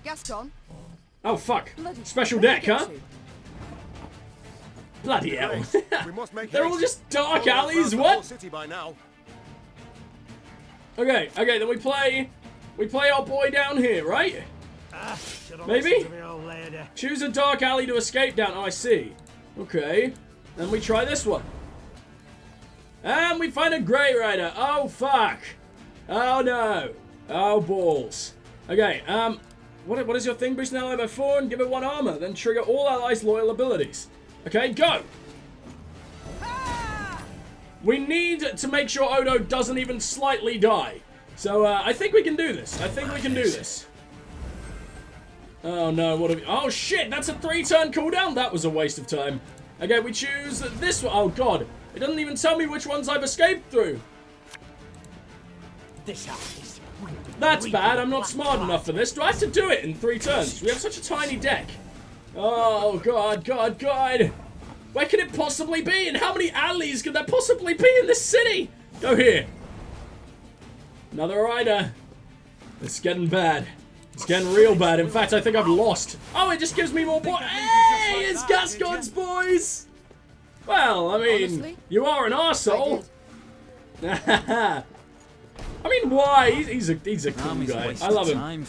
Gaston. Oh, fuck. Special deck, huh? Bloody hell. They're all just dark alleys, what? Okay, then we play our boy down here, right? Maybe? Choose a dark alley to escape down. Oh, I see. Okay. Then we try this one. And we find a Grey Rider. Oh, fuck. Oh, no. Oh, balls. Okay, what is your thing? Boost an ally by 4 and give it 1 armor. Then trigger all allies' loyal abilities. Okay, go! We need to make sure Odo doesn't even slightly die. So, I think we can do this. Oh, no, what have we... Oh, shit, that's a 3-turn cooldown. That was a waste of time. Okay, we choose this one. Oh, God. It doesn't even tell me which ones I've escaped through. That's bad. I'm not smart enough for this. Do I have to do it in 3 turns? We have such a tiny deck. Oh, God. Where can it possibly be? And how many alleys could there possibly be in this city? Go here. Another rider. It's getting bad. It's getting real bad. In fact, I think I've lost. Oh, it just gives me more points. Hey, it's Gascon's boys. Well, I mean, honestly, you are an arsehole. I mean, why? He's a cool guy. I love him.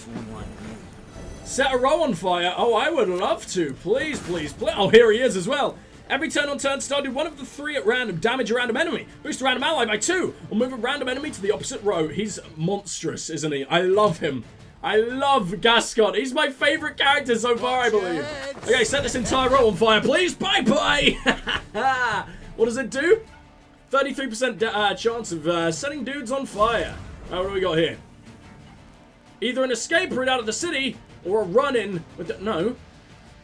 Set a row on fire. Oh, I would love to. Please. Oh, here he is as well. Every turn on turn start, do one of the 3 at random. Damage a random enemy. Boost a random ally by 2. Or move a random enemy to the opposite row. He's monstrous, isn't he? I love him. I love Gascon. He's my favorite character so far, I believe. Okay, set this entire row on fire, please. Bye-bye. What does it do? 33% chance of setting dudes on fire. What do we got here? Either an escape route out of the city or a run-in with the... No.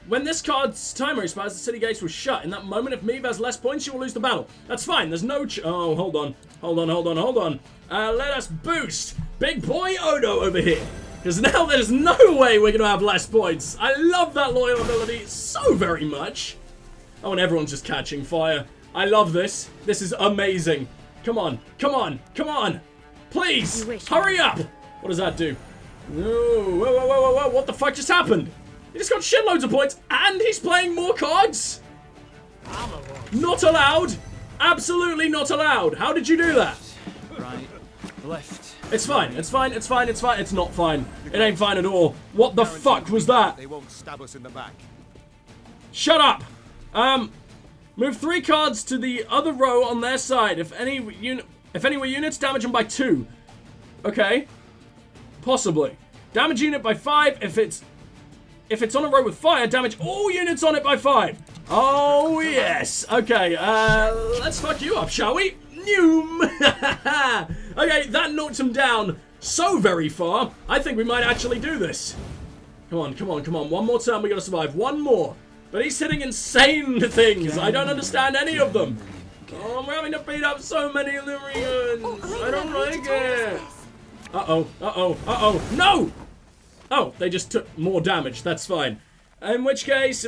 When this card's timer expires, the city gates will shut. In that moment, if Meve has less points, she will lose the battle. That's fine. There's no... Oh, hold on. Let us boost Big Boy Odo over here. Because now there's no way we're going to have less points. I love that loyal ability so very much. Oh, and everyone's just catching fire. I love this. This is amazing. Come on. Please, hurry up. What does that do? Whoa. What the fuck just happened? He just got shitloads of points, and he's playing more cards? Not allowed. Absolutely not allowed. How did you do that? Right, left. It's fine. It's not fine. It ain't fine at all. What the fuck was that? They won't stab us in the back. Shut up. Move 3 cards to the other row on their side. If any were units, damage them by 2. Okay. Possibly. Damage unit by 5. If it's on a row with fire, damage all units on it by 5. Oh, yes. Okay, let's fuck you up, shall we? Noom. Okay, that knocked him down so very far. I think we might actually do this. Come on. One more turn, we gotta survive. One more. But he's hitting insane things. I don't understand any of them. Oh, I'm having to beat up so many Lyrians. I don't like it. Uh-oh. No! Oh, they just took more damage. That's fine. In which case,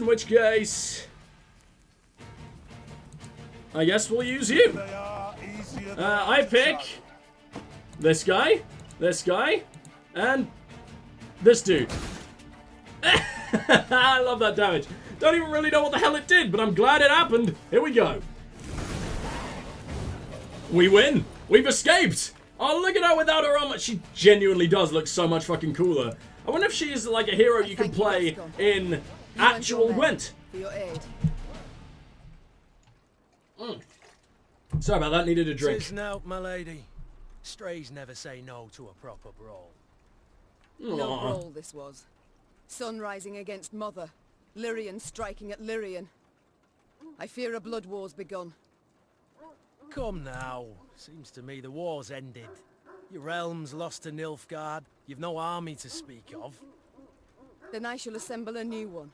I guess we'll use you. I pick this guy, and this dude. I love that damage. Don't even really know what the hell it did, but I'm glad it happened. Here we go. We win. We've escaped. Oh, look at her without her armor. She genuinely does look so much fucking cooler. I wonder if she is like a hero you can play in actual Gwent. Sorry about that, needed a drink. Tis now, my lady. Strays never say no to a proper brawl. No brawl this was. Sun rising against mother. Lyrian striking at Lyrian. I fear a blood war's begun. Come now. Seems to me the war's ended. Your realm's lost to Nilfgaard. You've no army to speak of. Then I shall assemble a new one.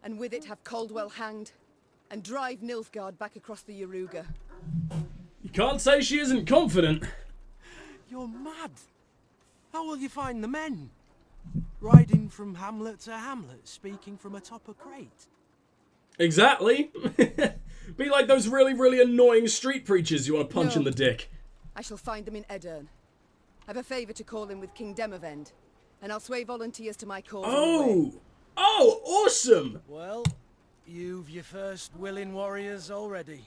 And with it have Caldwell hanged. And drive Nilfgaard back across the Yaruga. You can't say she isn't confident. You're mad. How will you find the men? Riding from hamlet to hamlet, speaking from atop a crate. Exactly. Be like those really annoying street preachers you want to punch in the dick. I shall find them in Aedirn. I've a favour to call in with King Demavend, and I'll sway volunteers to my cause. Oh! Oh, awesome! Well, you've your first willing warriors already.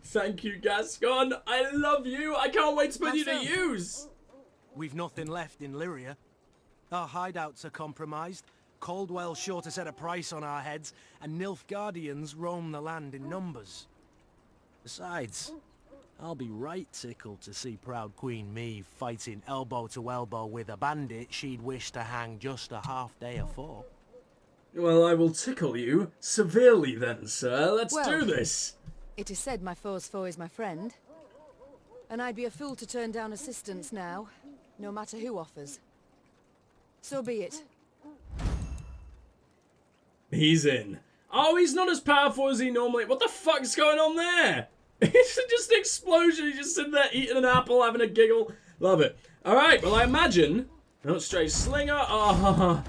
Thank you, Gascon. I love you. I can't wait to put you to use. We've nothing left in Lyria. Our hideouts are compromised. Caldwell's sure to set a price on our heads, and Nilfgaardians roam the land in numbers. Besides, I'll be right tickled to see proud Queen Meve fighting elbow to elbow with a bandit she'd wish to hang just a half day afore. Well, I will tickle you severely then, sir. Let's do this. It is said my foe's foe is my friend. And I'd be a fool to turn down assistance now, no matter who offers. So be it. He's in. Oh, he's not as powerful as he normally... What the fuck's going on there? It's just an explosion. He's just sitting there eating an apple, having a giggle. Love it. Alright, well, I imagine... Not straight slinger. Oh,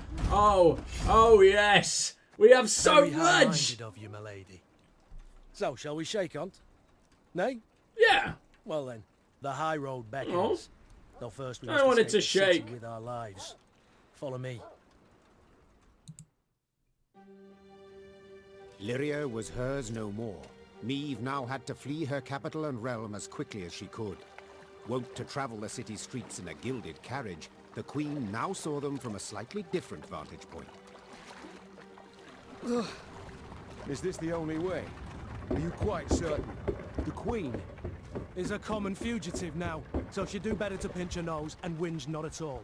yes. We have so Very much. high-minded of you, milady. So, shall we shake on? Nay? Yeah. Well then, the high road beckons. Oh. Though first we I must wanted escape to the city shake. with our lives. Follow me. Lyria was hers no more. Meve now had to flee her capital and realm as quickly as she could. Wont to travel the city streets in a gilded carriage, the Queen now saw them from a slightly different vantage point. Is this the only way? Are you quite certain? The Queen is a common fugitive now, so she'd do better to pinch her nose and whinge not at all.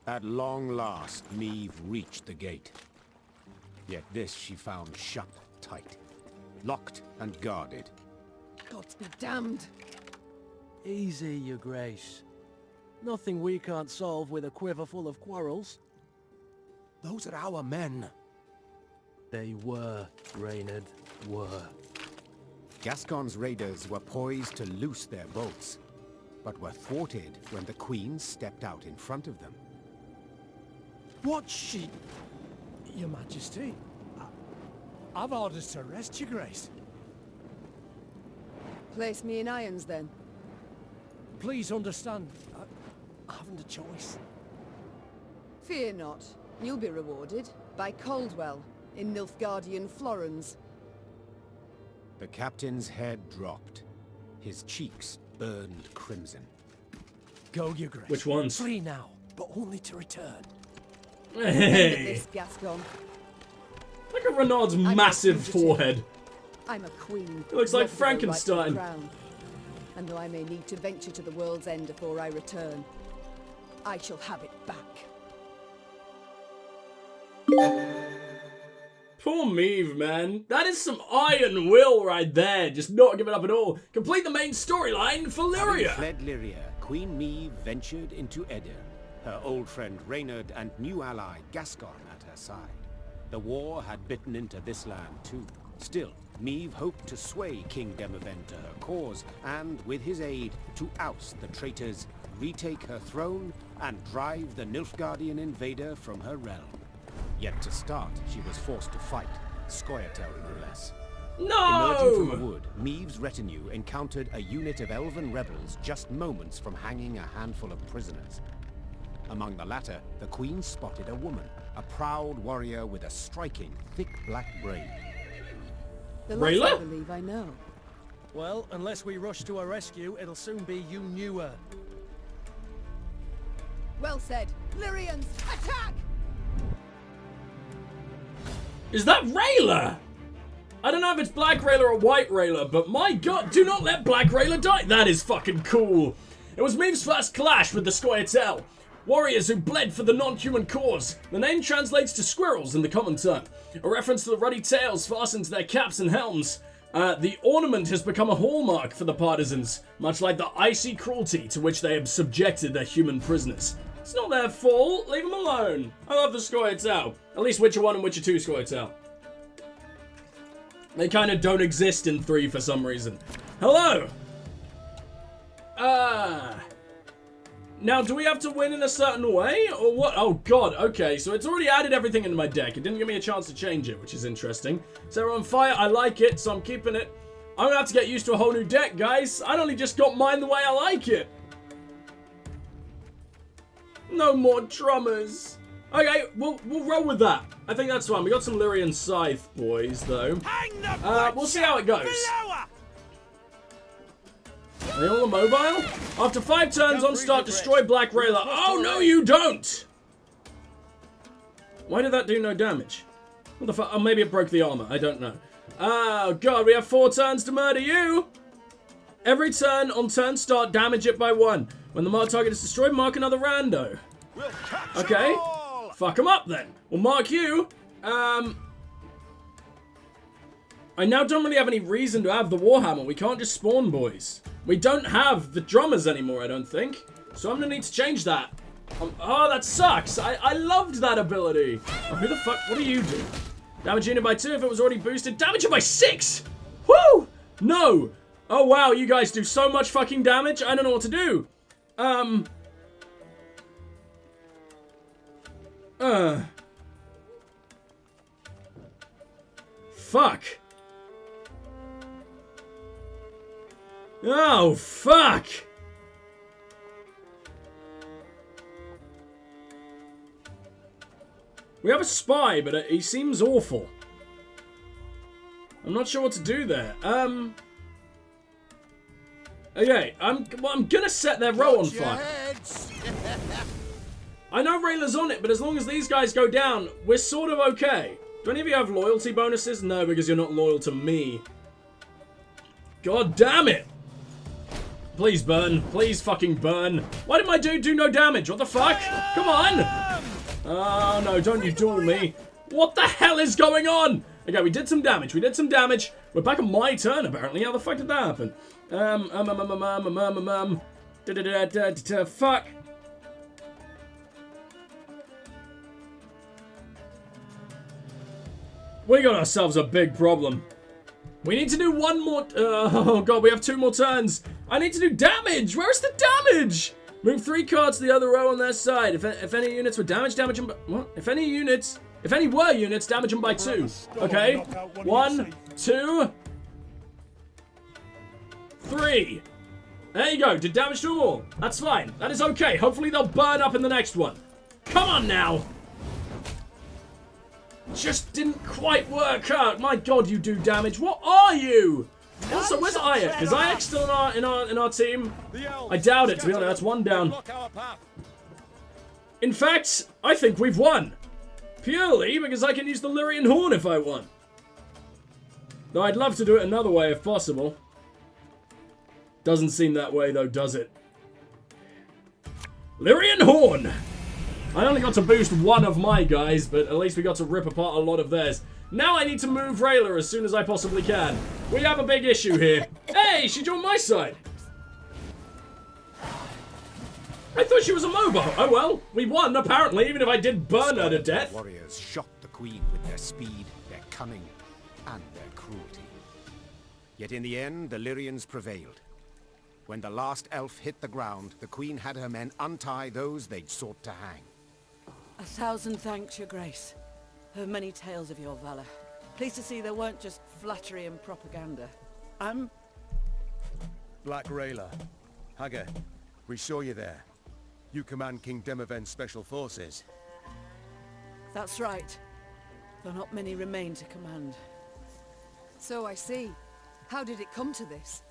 At long last, Meve reached the gate. Yet this she found shut tight, locked and guarded. Gods be damned. Easy, your grace. Nothing we can't solve with a quiver full of quarrels. Those are our men. They were, Reynard, were. Gascon's raiders were poised to loose their bolts, but were thwarted when the Queen stepped out in front of them. What's she... Your Majesty? I've orders to arrest your grace. Place me in irons then. Please understand, I haven't a choice. Fear not. You'll be rewarded by Caldwell in Nilfgaardian Florens. The captain's head dropped. His cheeks burned crimson. Go, your grace. Which ones? Flee now, but only to return. End at Hey. this, Gascon. Look at Renard's massive forehead. I'm a queen. It looks like not with a rightful Frankenstein. crown. And though I may need to venture to the world's end before I return, I shall have it back. Poor Meve, man. That is some iron will right there. Just not giving up at all. Complete the main storyline for Having Lyria. fled Lyria, Queen Meve ventured into Aedirn, her old friend Reynard and new ally Gascon at her side. The war had bitten into this land too. Still, Meve hoped to sway King Demavend to her cause, and with his aid, to oust the traitors, retake her throne, and drive the Nilfgaardian invader from her realm. Yet to start, she was forced to fight, Storyteller no less. Emerging from the No! wood, Meve's retinue encountered a unit of elven rebels just moments from hanging a handful of prisoners. Among the latter, the Queen spotted a woman, a proud warrior with a striking, thick black braid. The less I Rayla? believe I know. Well, unless we rush to her rescue, it'll soon be you knew her. Well said. Lyrians, attack! Is that Rayla? I don't know if it's Black Rayla or White Rayla, but my god, do not let Black Rayla die. That is fucking cool. It was Meve's first clash with the Storyteller, warriors who bled for the non-human cause. The name translates to squirrels in the common tongue, a reference to the ruddy tails fastened to their caps and helms. The ornament has become a hallmark for the partisans, much like the icy cruelty to which they have subjected their human prisoners. It's not their fault, leave them alone. I love the Storyteller, at least Witcher 1 and Witcher 2 Storyteller. They kind of don't exist in 3 for some reason. Hello! Now, do we have to win in a certain way, or what? Oh god, okay, so it's already added everything into my deck. It didn't give me a chance to change it, which is interesting. So on fire, I like it, so I'm keeping it. I'm gonna have to get used to a whole new deck, guys. I only just got mine the way I like it. No more drummers. Okay, we'll roll with that. I think that's fine. We got some Lyrian Scythe boys, though. We'll see how it goes. Are they all immobile? After 5 turns on start, destroy Black Railer. Oh, no, you don't! Why did that do no damage? What the fuck? Oh, maybe it broke the armor. I don't know. Oh, God, we have 4 turns to murder you. Every turn on turn start, damage it by 1. When the marked target is destroyed, mark another rando. Okay. Fuck them up, then. We'll mark you. I now don't really have any reason to have the Warhammer. We can't just spawn boys. We don't have the drummers anymore, I don't think. So I'm going to need to change that. Oh, that sucks. I loved that ability. Oh, who the fuck? What do you do? Damage unit by 2 if it was already boosted. Damage it by 6! Woo! No! Oh, wow, you guys do so much fucking damage. I don't know what to do. Fuck. Oh, fuck! We have a spy, but he seems awful. I'm not sure what to do there. Okay, I'm gonna set their row on fire. I know Rayla's on it, but as long as these guys go down, we're sort of okay. Do any of you have loyalty bonuses? No, because you're not loyal to me. God damn it! Please burn. Please fucking burn. Why did my dude do no damage? What the fuck? Come on! Oh, no, don't you duel me. What the hell is going on? Okay, we did some damage. We did some damage. We're back on my turn, apparently. How the fuck did that happen? Fuck. We got ourselves a big problem. We need to do one more... oh, God, we have 2 more turns. I need to do damage. Where's the damage? Move 3 cards to the other row on their side. If any units were damaged, damage them by... What? If any were units, damage them by 2. Okay. 1, 2, 3. There you go. Did damage to them all. That's fine. That is okay. Hopefully they'll burn up in the next one. Come on now. Just didn't quite work out. My God, you do damage. What are you? Also, where's Ayak? Is Ayak still in our team? I doubt it, to be honest. That's 1 down. In fact, I think we've won. Purely because I can use the Lyrian Horn if I want. Though I'd love to do it another way if possible. Doesn't seem that way though, does it? Lyrian Horn! I only got to boost 1 of my guys, but at least we got to rip apart a lot of theirs. Now I need to move Rayla as soon as I possibly can. We have a big issue here. Hey, she joined my side. I thought she was immobile. Oh well, we won apparently, even if I did burn her to death. Warriors shocked the Queen with their speed, their cunning, and their cruelty. Yet in the end, the Lyrians prevailed. When the last elf hit the ground, the Queen had her men untie those they'd sought to hang. 1,000 thanks, Your Grace. Heard many tales of your valor. Pleased to see there weren't just flattery and propaganda. Black Railer. Hagar, we saw you there. You command King Demoven's special forces. That's right. Though not many remain to command. So I see. How did it come to this?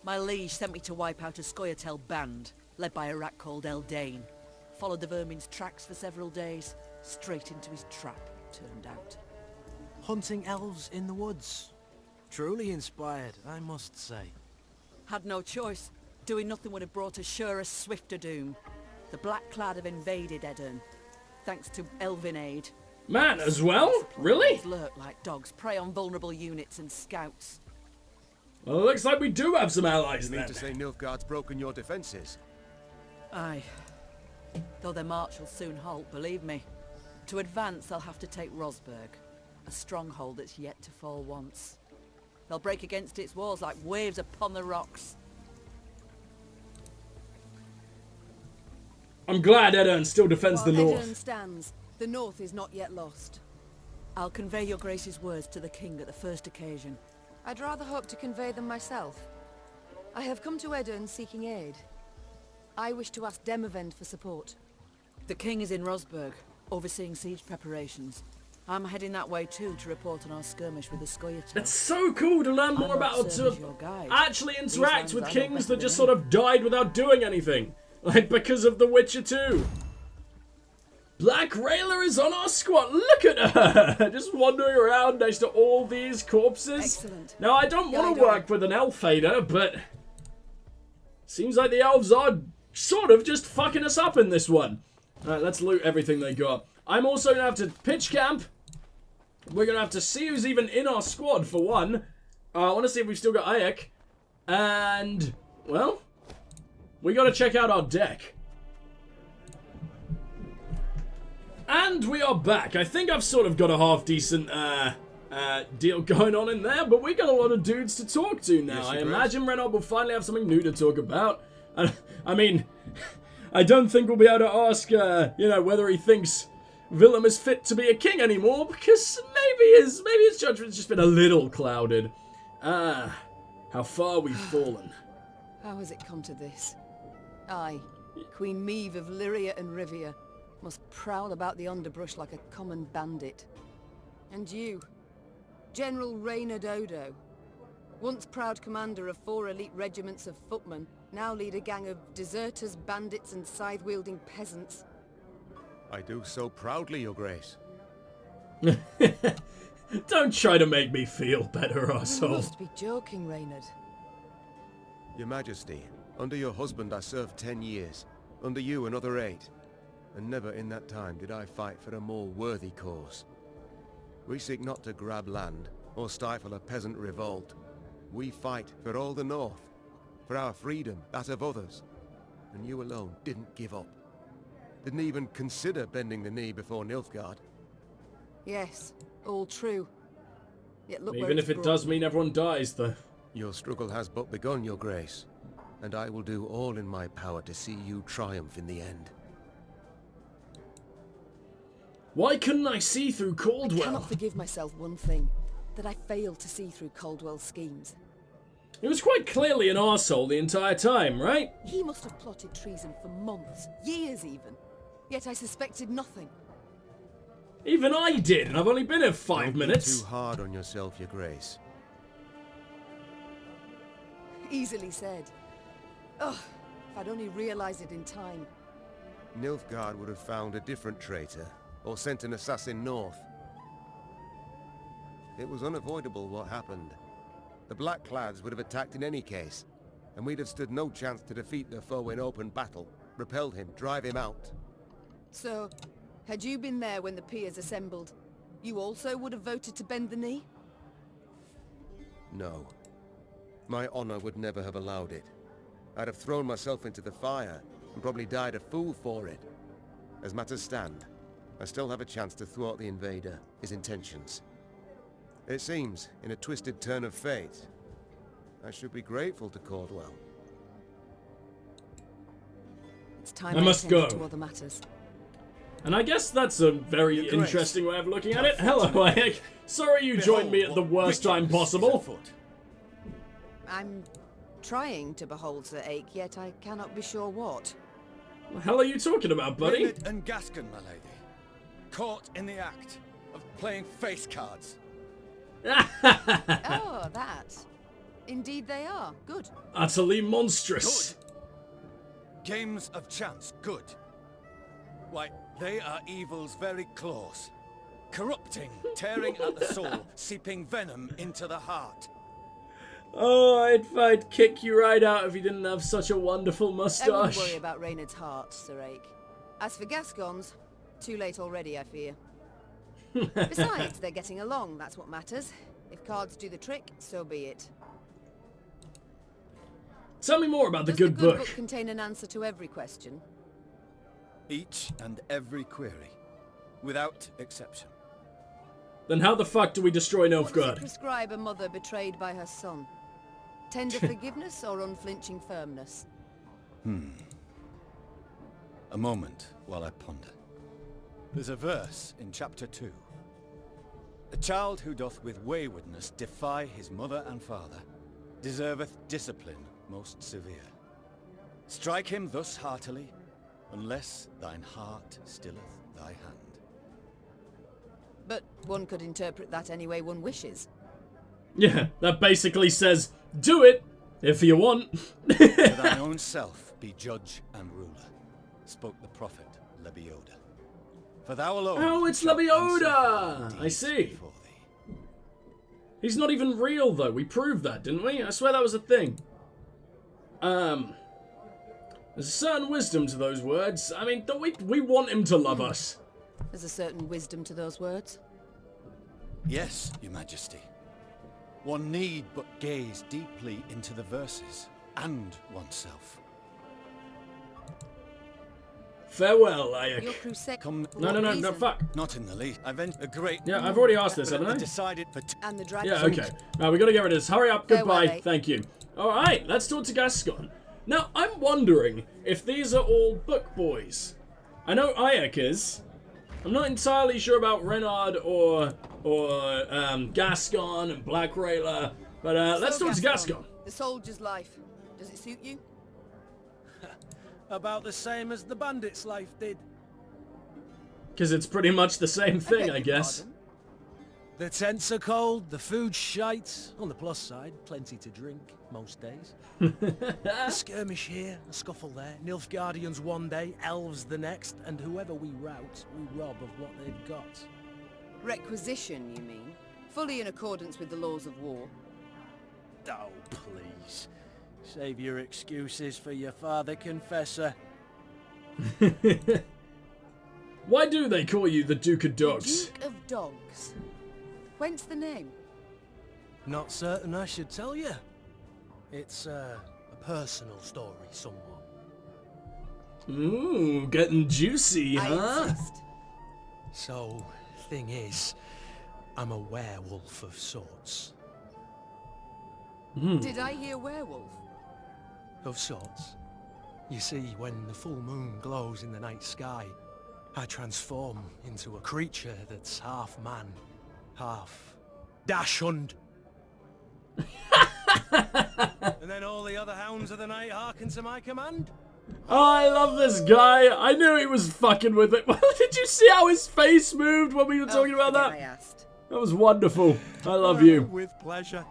My liege sent me to wipe out a Storyteller band, led by a rat called Aedirn. Followed the vermin's tracks for several days, straight into his trap, turned out. Hunting elves in the woods. Truly inspired, I must say. Had no choice. Doing nothing would have brought us surer, swifter doom. The Black Clad have invaded Aedirn, thanks to elven aid. Man, as well? Really? Lurk like dogs, prey on vulnerable units and scouts. Well, it looks like we do have some allies You then. mean to say Nilfgaard's broken your defenses? Aye. Though their march will soon halt, believe me. To advance, they'll have to take Rosberg, a stronghold that's yet to fall once. They'll break against its walls like waves upon the rocks. I'm glad Aedirn still defends the While north. Aedirn stands, the north is not yet lost. I'll convey your grace's words to the king at the first occasion. I'd rather hope to convey them myself. I have come to Aedirn seeking aid. I wish to ask Demoven for support. The king is in Rosberg, overseeing siege preparations. I'm heading that way too to report on our skirmish with the Storyteller. It's so cool to learn more about how to actually interact with kings that just sort of died without doing anything. Like because of The Witcher 2. Black Rayla is on our squad. Look at her! Just wandering around next to all these corpses. Excellent. Now, I don't want to work with an elf hater, but seems like the elves are sort of just fucking us up in this one. Alright, let's loot everything they got. I'm also going to have to pitch camp. We're going to have to see who's even in our squad, for one. I want to see if we've still got Ayek. And, well, we got to check out our deck. And we are back. I think I've sort of got a half-decent deal going on in there, but we got a lot of dudes to talk to now. I imagine Renaud will finally have something new to talk about. I mean, I don't think we'll be able to ask, you know, whether he thinks Willem is fit to be a king anymore, because maybe his judgment's just been a little clouded. How far we've fallen. How has it come to this? I, Queen Meve of Lyria and Rivia, must prowl about the underbrush like a common bandit. And you, General Reynard Odo, once proud commander of 4 elite regiments of footmen, now lead a gang of deserters, bandits and scythe-wielding peasants. I do so proudly, Your Grace. Don't try to make me feel better, You arsehole. must be joking, Reynard. Your Majesty, under your husband I served 10 years. Under you another 8. And never in that time did I fight for a more worthy cause. We seek not to grab land or stifle a peasant revolt. We fight for all the North, for our freedom, that of others. And you alone didn't give up. Didn't even consider bending the knee before Nilfgaard. Yes, all true. Yet look where Even it's if it brought does you. mean everyone dies, though. Your struggle has but begun, Your Grace. And I will do all in my power to see you triumph in the end. Why couldn't I see through I Caldwell? cannot forgive myself one thing, that I failed to see through Caldwell's schemes. He was quite clearly an arsehole the entire time, right? He must have plotted treason for months, years even. Yet I suspected nothing. Even I did, and I've only been here 5 Don't be minutes. too hard on yourself, Your Grace. Easily said. Ugh, if I'd only realized it in time. Nilfgaard would have found a different traitor, or sent an assassin north. It was unavoidable what happened. The Blackclads would have attacked in any case, and we'd have stood no chance to defeat the foe in open battle, repel him, drive him out. So, had you been there when the peers assembled, you also would have voted to bend the knee? No. My honor would never have allowed it. I'd have thrown myself into the fire, and probably died a fool for it. As matters stand, I still have a chance to thwart the invader, his intentions. It seems, in a twisted turn of fate, I should be grateful to Caldwell. It's time I must attended go. to other matters. And I guess that's a very Your Grace. interesting way of looking at it. Hello, Ayek. Sorry you joined me at the worst time possible. I'm trying to behold Sir Ake, yet I cannot be sure what. What the hell are you talking about, buddy? Reynard and Gascon, my lady. Caught in the act of playing face cards. Oh, that. Indeed they are. Good. Utterly monstrous. Games of chance, good. Why, they are evil's very claws. Corrupting, tearing at the soul, seeping venom into the heart. Oh, I'd kick you right out if you didn't have such a wonderful I wouldn't mustache. worry about Reynard's heart, Sir Ake. As for Gascon's, too late already, I fear. Besides, they're getting along, that's what matters. If cards do the trick, so be it. Tell me more about the Does good the good book. book contain an answer to every question? Each and every query, without exception. Then how the fuck do we destroy What does it Nilfgaard? prescribe a mother betrayed by her son? Tender forgiveness or unflinching firmness? A moment while I ponder. There's a verse in chapter 2. A child who doth with waywardness defy his mother and father, deserveth discipline most severe. Strike him thus heartily, unless thine heart stilleth thy hand. But one could interpret that any way one wishes. Yeah, that basically says, do it if you want. To thine own self be judge and ruler, spoke the prophet Lebioda. For thou alone. Oh, it's shalt Lebioda! answer for I deeds see. before thee. He's not even real, though. We proved that, didn't we? I swear that was a thing. There's a certain wisdom to those words. I mean, don't we want him to love us. There's a certain wisdom to those words. Yes, your majesty. One need but gaze deeply into the verses, and oneself. Farewell, Your Ayek. crusade. Come, No, fuck. not in the least. I've a great... Yeah, I've already asked this, haven't I? Decided for... And the dragon. Yeah, okay. Now we gotta get rid of this. Hurry up, Farewell, goodbye, eh? thank you. Alright, let's talk to Gascon. Now, I'm wondering if these are all book boys. I know Ayek is. I'm not entirely sure about Renard or Gascon and Black Rayla, but let's talk to Gascon. The soldier's life. Does it suit you? About the same as the bandit's life did. Because it's pretty much the same thing, beg I your guess. pardon? The tents are cold, the food's shite. On the plus side, plenty to drink, most days. A skirmish here, a scuffle there. Nilfgaardians one day, elves the next, and whoever we rout, we rob of what they've got. Requisition, you mean? Fully in accordance with the laws of war. Oh, please. Save your excuses for your father confessor. Why do they call you the Duke of Dogs? Duke of Dogs. Whence the name? Not certain I should tell you. It's a personal story somewhat. Ooh, getting juicy, I huh? insist. So, thing is, I'm a werewolf of sorts. Did I hear werewolf? Of sorts. You see, when the full moon glows in the night sky, I transform into a creature that's half man, half dachshund. And then all the other hounds of the night hearken to my command. Oh, I love this guy. I knew he was fucking with it. Did you see how his face moved when we were talking about forget that? I asked. That was wonderful. I love you. With pleasure.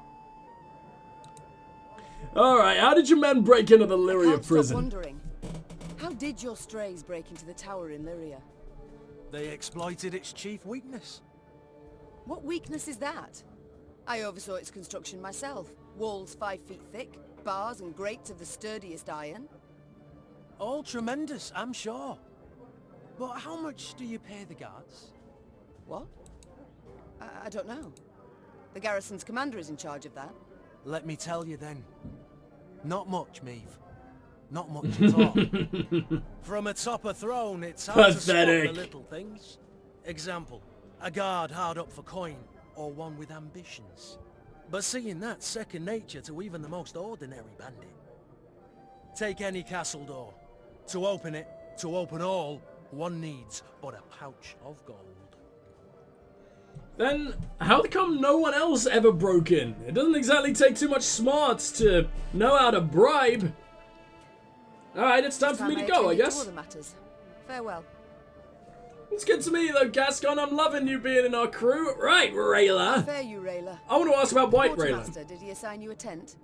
Alright, how did your men break into the I Lyria can't stop prison? wondering. How did your strays break into the tower in Lyria? They exploited its chief weakness. What weakness is that? I oversaw its construction myself. Walls 5 feet thick, bars and grates of the sturdiest iron. All tremendous, I'm sure. But how much do you pay the guards? What? I don't know. The garrison's commander is in charge of that. Let me tell you then. Not much, Meve. Not much at all. From atop a throne, it's hard to spot Pathetic. the little things. Example, a guard hard up for coin, or one with ambitions. But seeing that's second nature to even the most ordinary bandit. Take any castle door. To open it, to open all, one needs but a pouch of gold. Then, how come no one else ever broke in? It doesn't exactly take too much smarts to know how to bribe. Alright, it's time for me to go, I attended to guess. other matters. Farewell. It's good to meet you though, Gascon. I'm loving you being in our crew. Right, Rayla. Fare you, Rayla. I want to ask about White Rayla. Quartermaster, did he assign you a tent?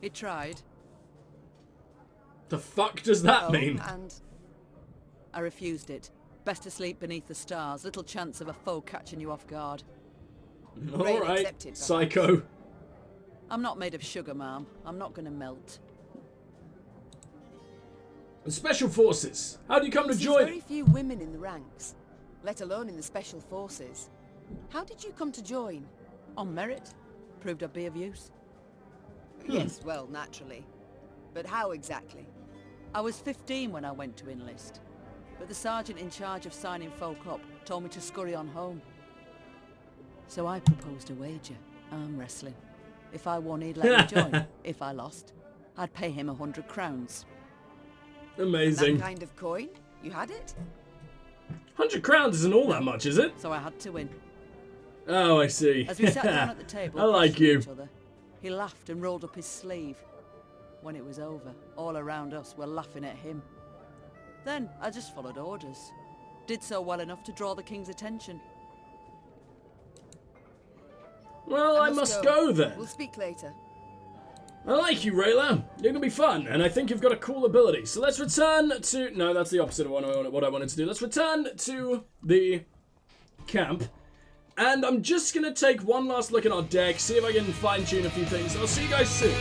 He tried. The fuck does that mean? And I refused it. Best to sleep beneath the stars. Little chance of a foe catching you off guard. Alright, accepted, perhaps. psycho. I'm not made of sugar, ma'am. I'm not gonna melt. And Special Forces. How do you come to there's join? very few women in the ranks, let alone in the special forces. How did you come to join? On merit. Proved I'd be of use. Yes, well, naturally. But how exactly? I was 15 when I went to enlist. But the sergeant in charge of signing folk up told me to scurry on home. So I proposed a wager. Arm wrestling. If I won, he'd let me join. If I lost, I'd pay him 100 crowns. Amazing. That kind of coin? You had it? 100 crowns isn't all that much, is it? So I had to win. Oh, I see. As we sat down at the table, I like questioning you. each other, he laughed and rolled up his sleeve. When it was over, all around us were laughing at him. Then I just followed orders. Did so well enough to draw the king's attention. Well, I must go then. We'll speak later. I like you, Rayla. You're gonna be fun, and I think you've got a cool ability. So let's return to... No, that's the opposite of what I wanted to do. Let's return to the camp. And I'm just gonna take one last look at our deck, see if I can fine-tune a few things. I'll see you guys soon.